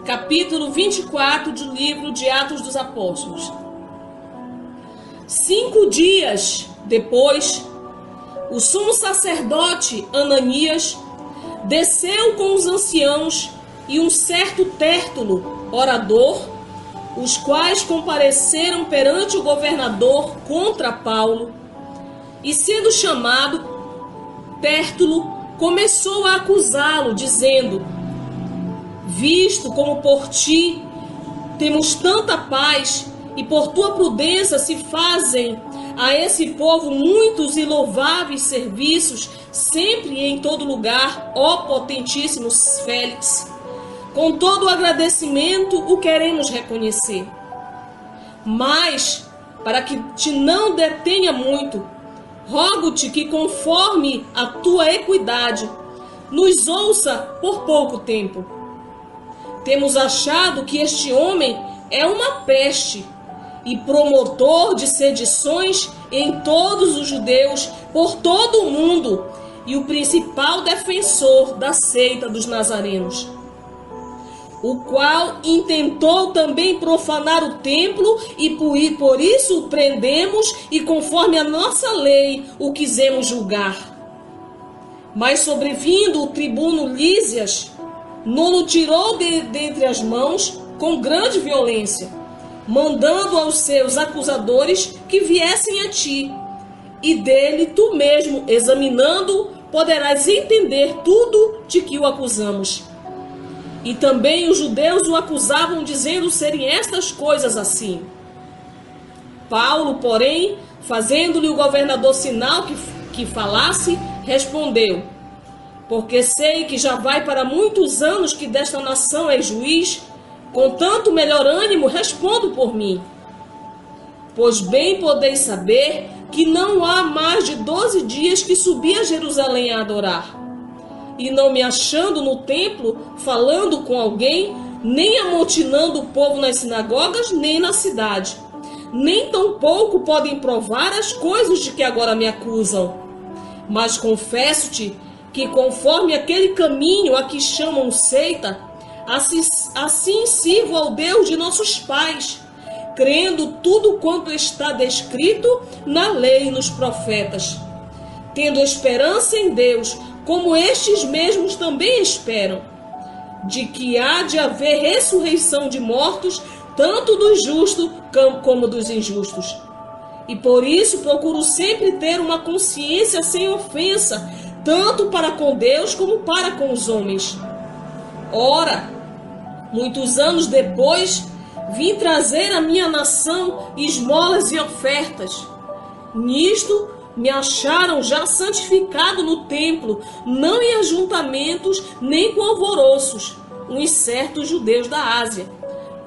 capítulo 24 do livro de Atos dos Apóstolos. 5 dias depois, o sumo sacerdote Ananias desceu com os anciãos e um certo Tértulo, orador, os quais compareceram perante o governador contra Paulo, e sendo chamado, Tértulo começou a acusá-lo, dizendo: visto como por ti temos tanta paz, e por tua prudência se fazem a esse povo muitos e louváveis serviços, sempre e em todo lugar, ó potentíssimo Félix, com todo o agradecimento o queremos reconhecer. Mas, para que te não detenha muito, rogo-te que, conforme a tua equidade, nos ouça por pouco tempo. Temos achado que este homem é uma peste e promotor de sedições em todos os judeus por todo o mundo, e o principal defensor da seita dos nazarenos, o qual intentou também profanar o templo, e por isso o prendemos, e conforme a nossa lei o quisemos julgar. Mas sobrevindo o tribuno Lísias, não tirou dentre as mãos com grande violência, mandando aos seus acusadores que viessem a ti, e dele tu mesmo, examinando, poderás entender tudo de que o acusamos. E também os judeus o acusavam, dizendo serem estas coisas assim. Paulo, porém, fazendo-lhe o governador sinal que falasse, respondeu: porque sei que já vai para muitos anos que desta nação és juiz, com tanto melhor ânimo respondo por mim. Pois bem podeis saber que não há mais de 12 dias que subi a Jerusalém a adorar, e não me achando no templo, falando com alguém, nem amotinando o povo nas sinagogas, nem na cidade. Nem tampouco podem provar as coisas de que agora me acusam. Mas confesso-te que, conforme aquele caminho a que chamam seita, assim sirvo ao Deus de nossos pais, crendo tudo quanto está descrito na lei e nos profetas, tendo esperança em Deus, como estes mesmos também esperam, de que há de haver ressurreição de mortos, tanto dos justos como dos injustos. E por isso procuro sempre ter uma consciência sem ofensa, tanto para com Deus como para com os homens. Ora, muitos anos depois, vim trazer à minha nação esmolas e ofertas. Nisto me acharam já santificado no templo, não em ajuntamentos nem com alvoroços, uns certos judeus da Ásia,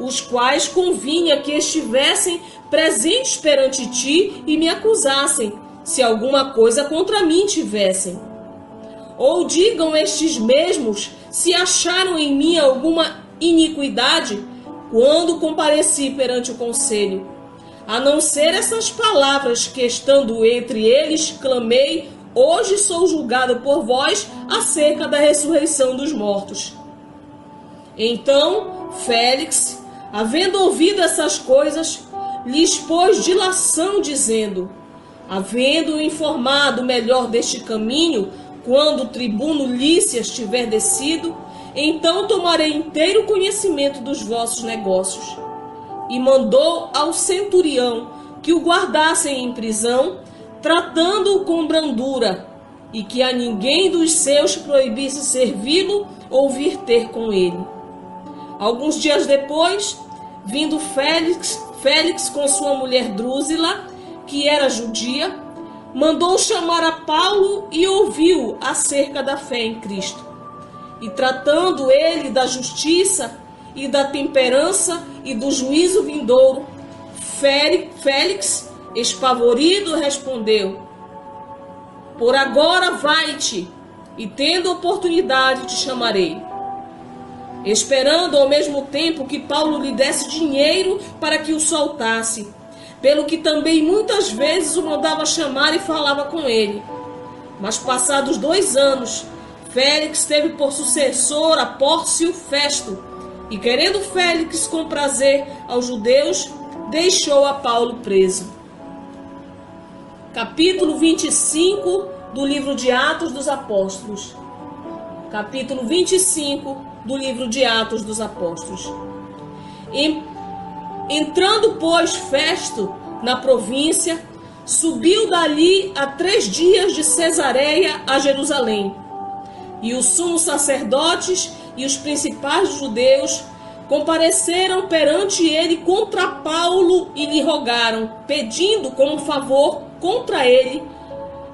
os quais convinha que estivessem presentes perante ti e me acusassem, se alguma coisa contra mim tivessem. Ou digam estes mesmos se acharam em mim alguma iniquidade quando compareci perante o conselho, a não ser essas palavras que, estando entre eles, clamei: hoje sou julgado por vós acerca da ressurreição dos mortos. Então Félix, havendo ouvido essas coisas, lhes pôs dilação, dizendo: havendo informado melhor deste caminho, quando o tribuno Lísias tiver descido, então tomarei inteiro conhecimento dos vossos negócios. E mandou ao centurião que o guardassem em prisão, tratando-o com brandura, e que a ninguém dos seus proibisse servi-lo ou vir ter com ele. Alguns dias depois, vindo Félix com sua mulher Drúzila, que era judia, mandou chamar a Paulo e ouviu acerca da fé em Cristo. E tratando ele da justiça e da temperança e do juízo vindouro, Félix, espavorido, respondeu: por agora vai-te, e tendo oportunidade te chamarei. Esperando ao mesmo tempo que Paulo lhe desse dinheiro para que o soltasse, pelo que também muitas vezes o mandava chamar e falava com ele. Mas passados 2 anos, Félix teve por sucessor a Pórcio Festo, E querendo Félix comprazer aos judeus, deixou a Paulo preso. Capítulo 25 do livro de Atos dos Apóstolos. Capítulo 25 do livro de Atos dos Apóstolos. Entrando, pois, Festo na província, subiu dali a 3 dias de Cesareia a Jerusalém. E os sumos sacerdotes e os principais judeus compareceram perante ele contra Paulo e lhe rogaram, pedindo como favor contra ele,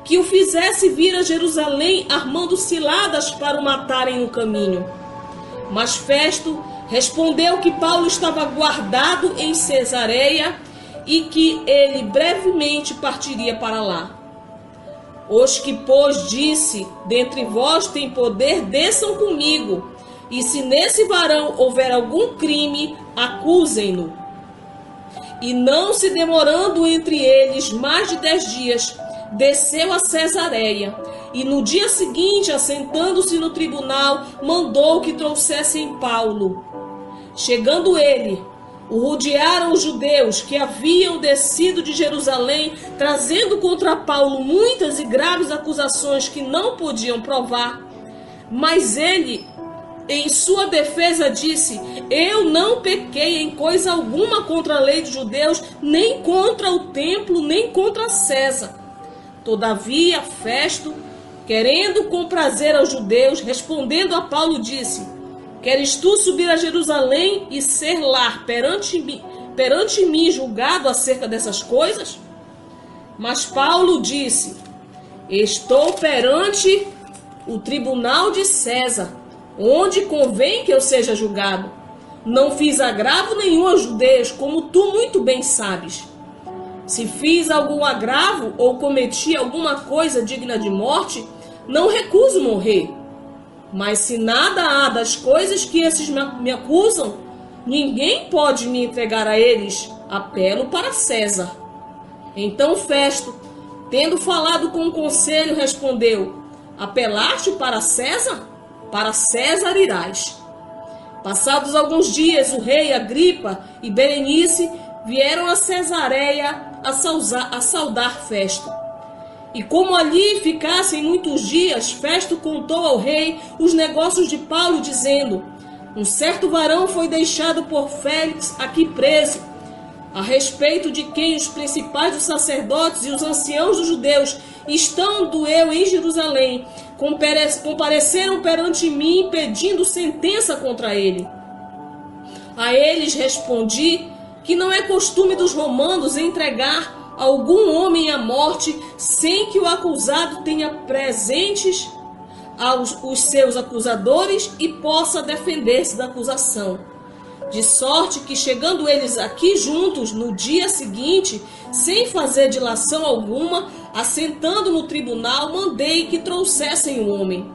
que o fizesse vir a Jerusalém armando ciladas para o matarem no caminho. Mas Festo respondeu que Paulo estava guardado em Cesareia e que ele brevemente partiria para lá. Os que, pois, disse, dentre vós tem poder, desçam comigo, e se nesse varão houver algum crime, acusem-no. E não se demorando entre eles mais de 10 dias, desceu a Cesareia, e no dia seguinte, assentando-se no tribunal, mandou que trouxessem Paulo. Chegando ele, o rodearam os judeus que haviam descido de Jerusalém, trazendo contra Paulo muitas e graves acusações que não podiam provar. Mas ele, em sua defesa, disse: eu não pequei em coisa alguma contra a lei dos judeus, nem contra o templo, nem contra César. Todavia, Festo, querendo comprazer aos judeus, respondendo a Paulo, disse: queres tu subir a Jerusalém e ser lá perante mim julgado acerca dessas coisas? Mas Paulo disse: estou perante o tribunal de César, onde convém que eu seja julgado. Não fiz agravo nenhum aos judeus, como tu muito bem sabes. Se fiz algum agravo ou cometi alguma coisa digna de morte, não recuso morrer. Mas se nada há das coisas que esses me acusam, ninguém pode me entregar a eles. Apelo para César. Então Festo, tendo falado com o conselho, respondeu: apelaste para César? Para César irás. Passados alguns dias, o rei Agripa e Berenice vieram a Cesareia a saudar Festo. E como ali ficassem muitos dias, Festo contou ao rei os negócios de Paulo, dizendo: um certo varão foi deixado por Félix aqui preso, a respeito de quem os principais dos sacerdotes e os anciãos dos judeus, estando eu em Jerusalém, compareceram perante mim pedindo sentença contra ele. A eles respondi que não é costume dos romanos entregar algum homem à morte sem que o acusado tenha presentes os seus acusadores e possa defender-se da acusação. De sorte que, chegando eles aqui juntos no dia seguinte, sem fazer dilação alguma, assentando no tribunal, mandei que trouxessem o homem.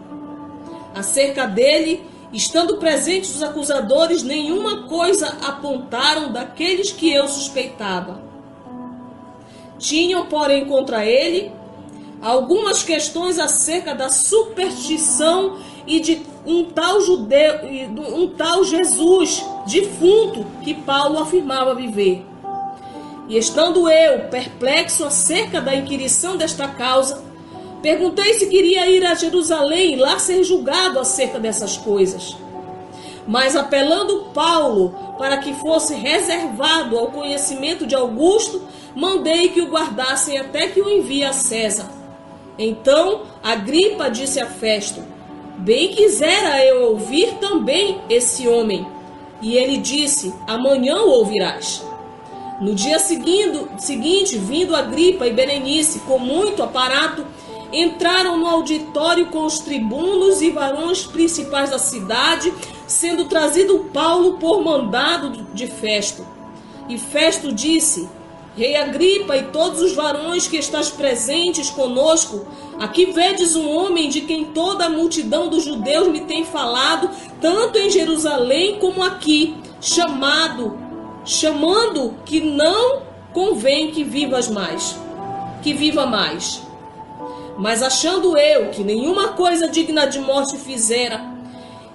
Acerca dele, estando presentes os acusadores, nenhuma coisa apontaram daqueles que eu suspeitava. Tinham, porém, contra ele algumas questões acerca da superstição e de um tal Jesus defunto que Paulo afirmava viver. E estando eu perplexo acerca da inquirição desta causa, perguntei se queria ir a Jerusalém e lá ser julgado acerca dessas coisas. Mas apelando Paulo para que fosse reservado ao conhecimento de Augusto, mandei que o guardassem até que o envie a César. Então Agripa disse a Festo: bem quisera eu ouvir também esse homem. E ele disse: amanhã o ouvirás. No dia seguinte, vindo Agripa e Berenice com muito aparato, entraram no auditório com os tribunos e varões principais da cidade, sendo trazido Paulo por mandado de Festo. E Festo disse: Rei Agripa e todos os varões que estáis presentes conosco, aqui vedes um homem de quem toda a multidão dos judeus me tem falado, tanto em Jerusalém como aqui, chamando que não convém que viva mais. Mas achando eu que nenhuma coisa digna de morte fizera,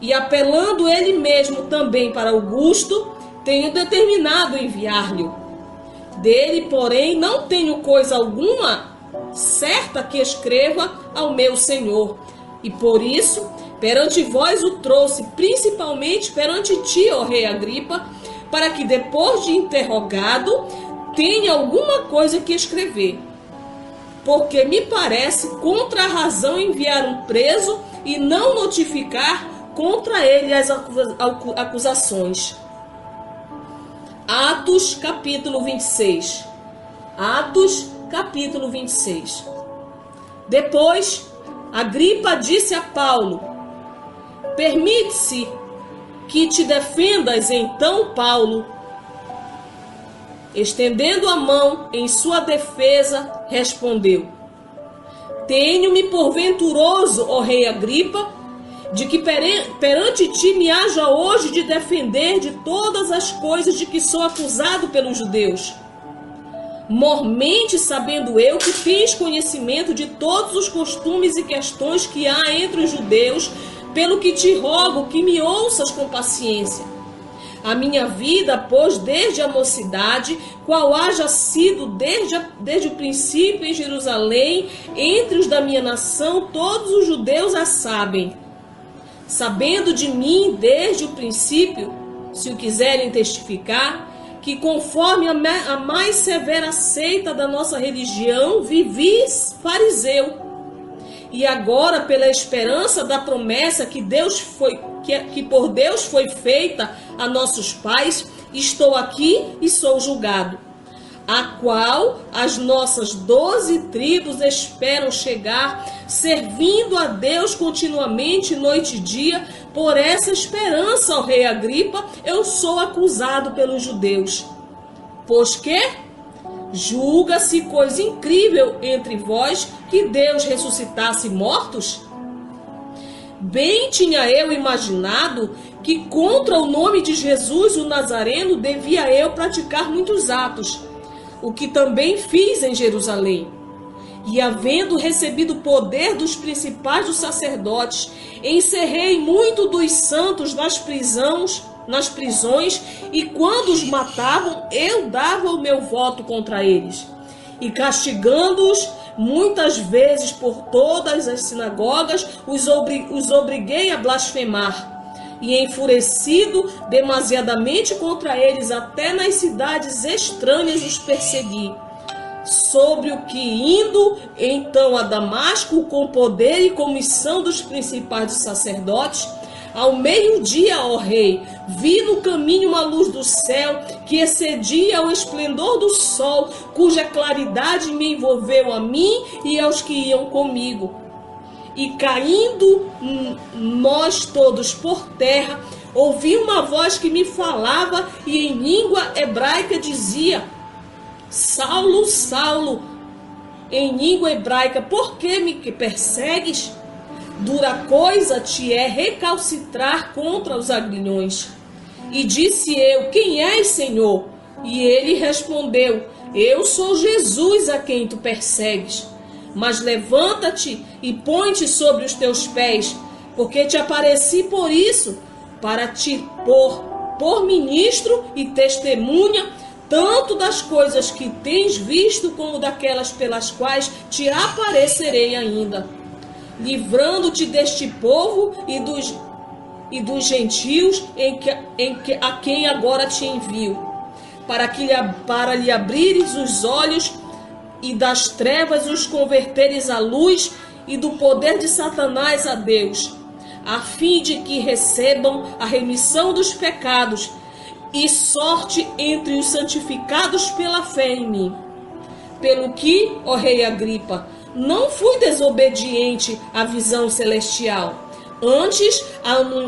e apelando ele mesmo também para Augusto, tenho determinado enviar-lhe. Dele, porém, não tenho coisa alguma certa que escreva ao meu senhor, e por isso perante vós o trouxe, principalmente perante ti, ó rei Agripa, para que depois de interrogado tenha alguma coisa que escrever. Porque me parece contra a razão enviar um preso e não notificar contra ele as acusações. Atos capítulo 26. Atos capítulo 26. Depois, Agripa disse a Paulo: permite-se que te defendas. Então Paulo, estendendo a mão em sua defesa, respondeu: tenho-me por venturoso, ó rei Agripa, de que perante ti me haja hoje de defender de todas as coisas de que sou acusado pelos judeus. Mormente sabendo eu que tens conhecimento de todos os costumes e questões que há entre os judeus, pelo que te rogo que me ouças com paciência. A minha vida, pois, desde a mocidade, qual haja sido desde o princípio em Jerusalém, entre os da minha nação, todos os judeus a sabem. Sabendo de mim desde o princípio, se o quiserem testificar, que conforme a mais severa seita da nossa religião, vivi fariseu. E agora, pela esperança da promessa que por Deus foi feita a nossos pais, estou aqui e sou julgado, a qual as nossas 12 tribos esperam chegar, servindo a Deus continuamente, noite e dia. Por essa esperança, ó rei Agripa, eu sou acusado pelos judeus. Pois que julga-se coisa incrível entre vós que Deus ressuscitasse mortos? Bem tinha eu imaginado que contra o nome de Jesus o Nazareno devia eu praticar muitos atos, o que também fiz em Jerusalém. E havendo recebido o poder dos principais dos sacerdotes, encerrei muito dos santos nas prisões, e quando os matavam, eu dava o meu voto contra eles. E castigando-os muitas vezes por todas as sinagogas, os obriguei a blasfemar. E enfurecido demasiadamente contra eles, até nas cidades estranhas os persegui. Sobre o que, indo então a Damasco com poder e comissão dos principais dos sacerdotes, ao meio-dia, ó rei, vi no caminho uma luz do céu que excedia o esplendor do sol, cuja claridade me envolveu a mim e aos que iam comigo. E caindo nós todos por terra, ouvi uma voz que me falava e em língua hebraica dizia: Saulo, Saulo, em língua hebraica, por que me persegues? Dura coisa te é recalcitrar contra os aguilhões. E disse eu: quem és, Senhor? E ele respondeu: eu sou Jesus a quem tu persegues. Mas levanta-te e põe-te sobre os teus pés, porque te apareci por isso, para te pôr por ministro e testemunha, tanto das coisas que tens visto, como daquelas pelas quais te aparecerei ainda, livrando-te deste povo e dos gentios a quem agora te envio, para lhe abrires os olhos e das trevas os converteres à luz, e do poder de Satanás a Deus, a fim de que recebam a remissão dos pecados e sorte entre os santificados pela fé em mim. Pelo que, ó rei Agripa, não fui desobediente à visão celestial. Antes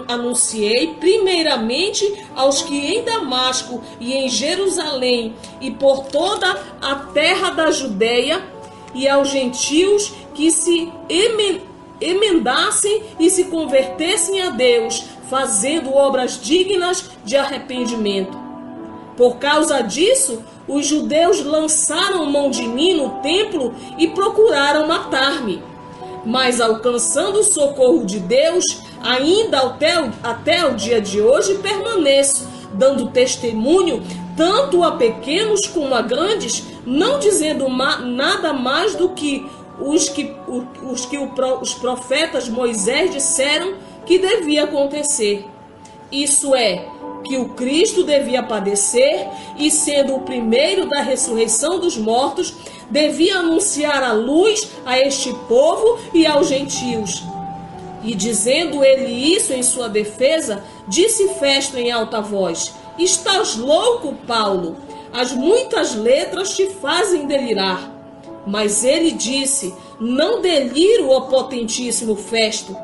anunciei primeiramente aos que em Damasco e em Jerusalém e por toda a terra da Judeia, e aos gentios que se emendassem e se convertessem a Deus, fazendo obras dignas de arrependimento. Por causa disso, os judeus lançaram mão de mim no templo e procuraram matar-me. mas alcançando o socorro de Deus, ainda até o dia de hoje permaneço, dando testemunho tanto a pequenos como a grandes, não dizendo nada mais do que os profetas Moisés disseram que devia acontecer. Isso é, que o Cristo devia padecer e, sendo o primeiro da ressurreição dos mortos, devia anunciar a luz a este povo e aos gentios. E dizendo ele isso em sua defesa, disse Festo em alta voz: Estás louco, Paulo? As muitas letras te fazem delirar. Mas ele disse: Não deliro, ó potentíssimo Festo.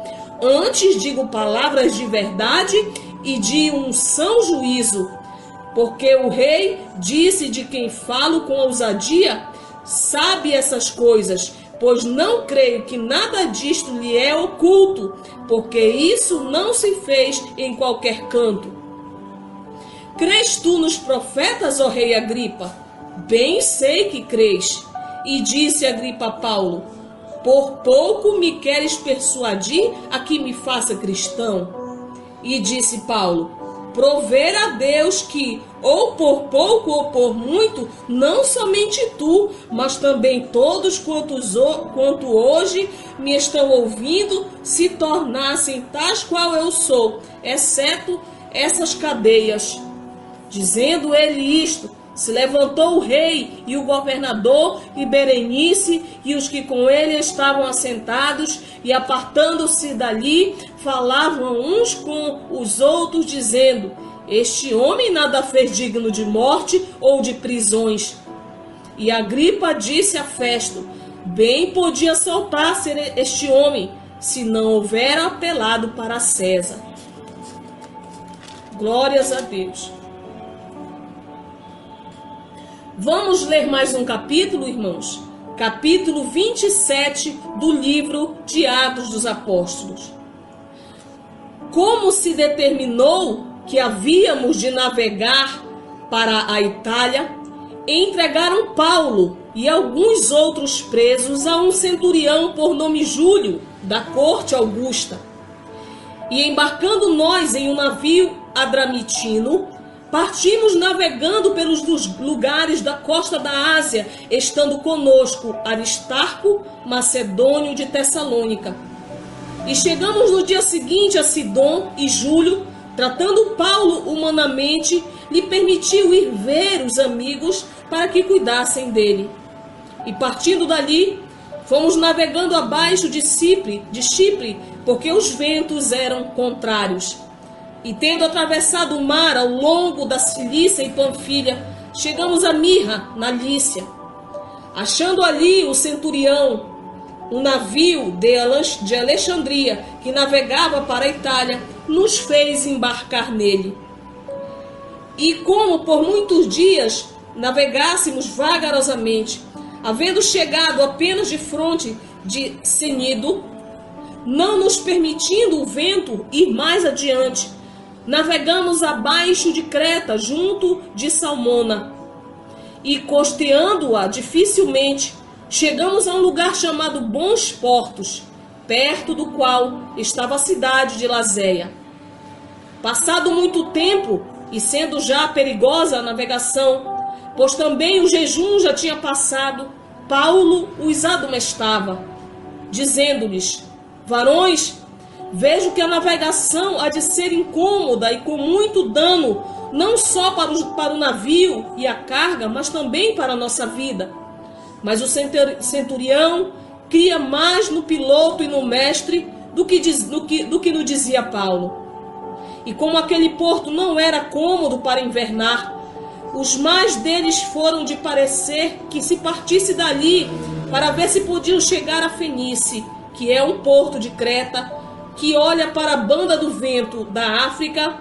Antes digo palavras de verdade e de um são juízo. Porque o rei disse: De quem falo com ousadia, sabe essas coisas, pois não creio que nada disto lhe é oculto, porque isso não se fez em qualquer canto. Crês tu nos profetas, ó rei Agripa? Bem sei que crês. E disse Agripa a Paulo: Por pouco me queres persuadir a que me faça cristão? E disse Paulo: Prover a Deus que, ou por pouco ou por muito, não somente tu, mas também todos quanto hoje me estão ouvindo, se tornassem tais qual eu sou, exceto essas cadeias. Dizendo ele isto, se levantou o rei e o governador e Berenice e os que com ele estavam assentados, e apartando-se dali, falavam uns com os outros, dizendo: Este homem nada fez digno de morte ou de prisões. E Agripa disse a Festo: Bem podia soltar-se este homem, se não houvera apelado para César. Glórias a Deus. Vamos ler mais um capítulo, irmãos? Capítulo 27 do livro de Atos dos Apóstolos. Como se determinou que havíamos de navegar para a Itália, entregaram Paulo e alguns outros presos a um centurião por nome Júlio, da corte Augusta. E embarcando nós em um navio adramitino, partimos navegando pelos lugares da costa da Ásia, estando conosco Aristarco, macedônio de Tessalônica. E chegamos no dia seguinte a Sidom, e Júlio, tratando Paulo humanamente, lhe permitiu ir ver os amigos para que cuidassem dele. E partindo dali, fomos navegando abaixo de Chipre, porque os ventos eram contrários. E tendo atravessado o mar ao longo da Cilícia e Panfilha, chegamos a Mirra, na Lícia. Achando ali o centurião, um navio de Alexandria, que navegava para a Itália, nos fez embarcar nele. E como por muitos dias navegássemos vagarosamente, havendo chegado apenas de fronte de Cnido, não nos permitindo o vento ir mais adiante, navegamos abaixo de Creta, junto de Salmona, e costeando-a dificilmente, chegamos a um lugar chamado Bons Portos, perto do qual estava a cidade de Lazéia. Passado muito tempo, e sendo já perigosa a navegação, pois também o jejum já tinha passado, Paulo os admoestava, dizendo-lhes: Varões, vejo que a navegação há de ser incômoda e com muito dano, não só para o navio e a carga, mas também para a nossa vida. Mas o centurião cria mais no piloto e no mestre do que nos dizia Paulo. E como aquele porto não era cômodo para invernar, os mais deles foram de parecer que se partisse dali para ver se podiam chegar a Fenice, que é um porto de Creta, que olha para a banda do vento da África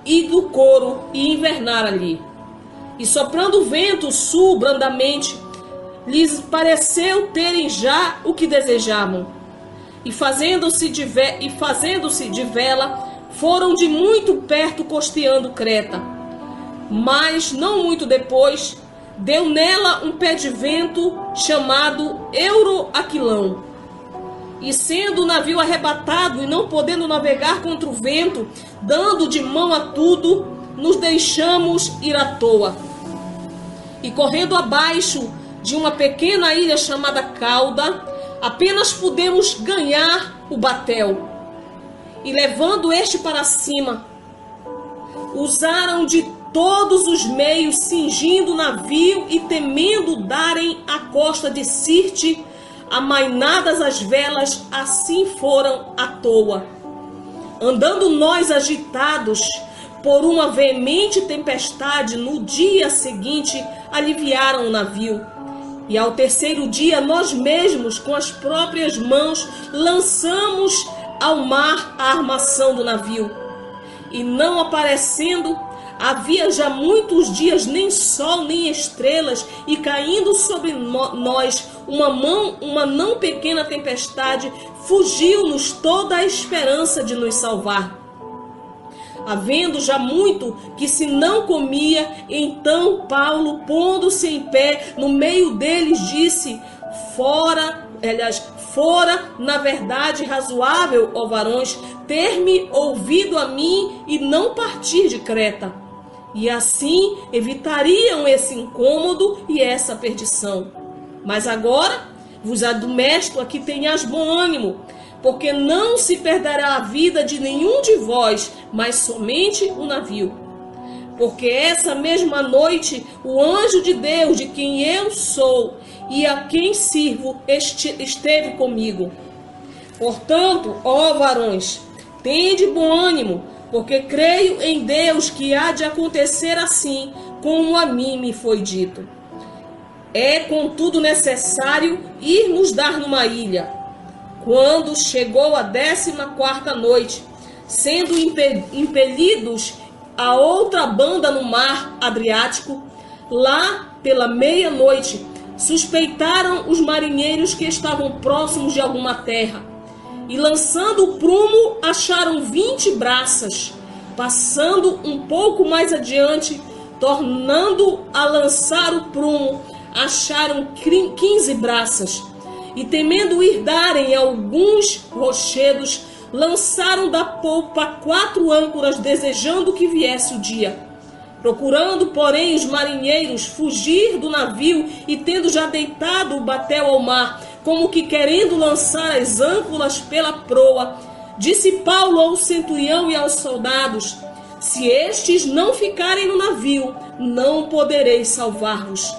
e do Coro, e invernar ali. E soprando o vento sul brandamente, lhes pareceu terem já o que desejavam. E fazendo-se de vela, foram de muito perto costeando Creta. Mas não muito depois, deu nela um pé de vento chamado Euroaquilão. E sendo o navio arrebatado e não podendo navegar contra o vento, dando de mão a tudo, nos deixamos ir à toa. E correndo abaixo de uma pequena ilha chamada Cauda, apenas pudemos ganhar o batel. E levando este para cima, usaram de todos os meios, cingindo o navio e temendo darem à costa de Sirte, amainadas as velas, assim foram à toa. Andando nós agitados por uma veemente tempestade, no dia seguinte aliviaram o navio. E ao terceiro dia nós mesmos, com as próprias mãos, lançamos ao mar a armação do navio. E não aparecendo, havia já muitos dias nem sol nem estrelas, e caindo sobre nós uma não pequena tempestade, fugiu-nos toda a esperança de nos salvar. Havendo já muito que se não comia, então Paulo, pondo-se em pé no meio deles, disse: fora, na verdade razoável, ó varões, ter-me ouvido a mim e não partir de Creta. E assim evitariam esse incômodo e essa perdição. Mas agora vos admoesto a que tenhas bom ânimo, porque não se perderá a vida de nenhum de vós, mas somente o navio. Porque essa mesma noite o anjo de Deus, de quem eu sou e a quem sirvo, esteve comigo. Portanto, ó varões, tende bom ânimo, porque creio em Deus que há de acontecer assim, como a mim me foi dito. É, contudo, necessário irmos dar numa ilha. Quando chegou a 14ª noite, sendo impelidos a outra banda no mar Adriático, lá pela meia-noite, suspeitaram os marinheiros que estavam próximos de alguma terra. E lançando o prumo, acharam 20 braças. Passando um pouco mais adiante, tornando a lançar o prumo, acharam 15 braças. E temendo ir darem alguns rochedos, lançaram da polpa 4 âncoras, desejando que viesse o dia. Procurando, porém, os marinheiros fugir do navio e tendo já deitado o batel ao mar, como que querendo lançar as âncoras pela proa, disse Paulo ao centurião e aos soldados: se estes não ficarem no navio, não podereis salvar-vos.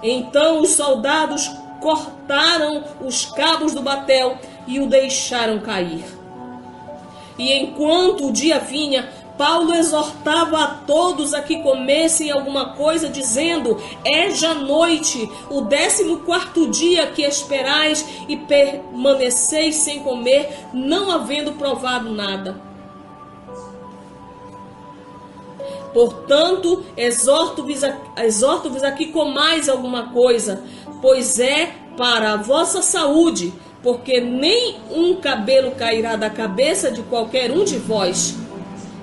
Então os soldados cortaram os cabos do batel e o deixaram cair. E enquanto o dia vinha, Paulo exortava a todos a que comessem alguma coisa, dizendo: é já noite, o 14º dia que esperais, e permaneceis sem comer, não havendo provado nada. Portanto, exorto-vos a que comais alguma coisa, pois é para a vossa saúde, porque nem um cabelo cairá da cabeça de qualquer um de vós.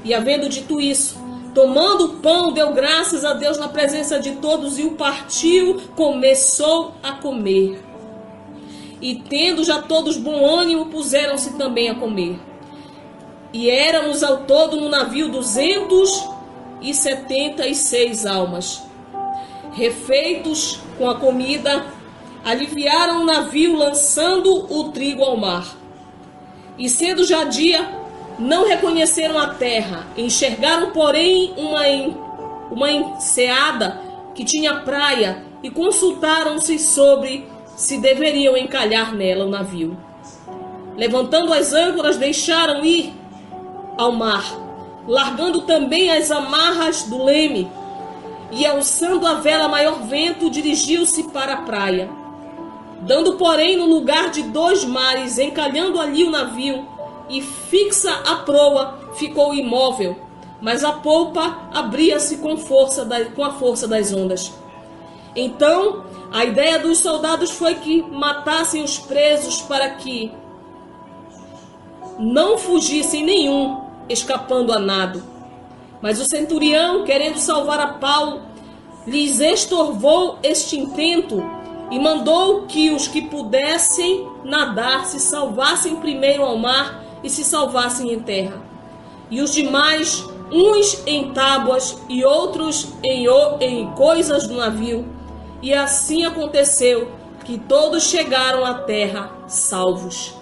E havendo dito isso, tomando o pão, deu graças a Deus na presença de todos e o partiu, começou a comer. E tendo já todos bom ânimo, puseram-se também a comer. E éramos ao todo no navio 276 almas. Refeitos com a comida, aliviaram o navio, lançando o trigo ao mar. E sendo já dia, não reconheceram a terra, enxergaram, porém, uma enseada que tinha praia, e consultaram-se sobre se deveriam encalhar nela o navio. Levantando as âncoras, deixaram ir ao mar, largando também as amarras do leme, e alçando a vela a maior vento, dirigiu-se para a praia. Dando, porém, no lugar de 2 mares, encalhando ali o navio, e fixa a proa, ficou imóvel, mas a polpa abria-se com a força das ondas. Então, a ideia dos soldados foi que matassem os presos para que não fugissem nenhum, escapando a nado. Mas o centurião, querendo salvar a Paulo, lhes estorvou este intento, e mandou que os que pudessem nadar se salvassem primeiro ao mar e se salvassem em terra. E os demais, uns em tábuas e outros em coisas do navio. E assim aconteceu que todos chegaram à terra salvos.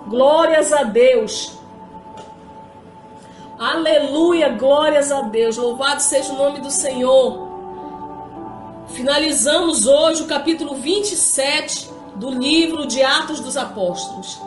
Glórias a Deus. Aleluia, glórias a Deus. Louvado seja o nome do Senhor. Finalizamos hoje o capítulo 27 do livro de Atos dos Apóstolos.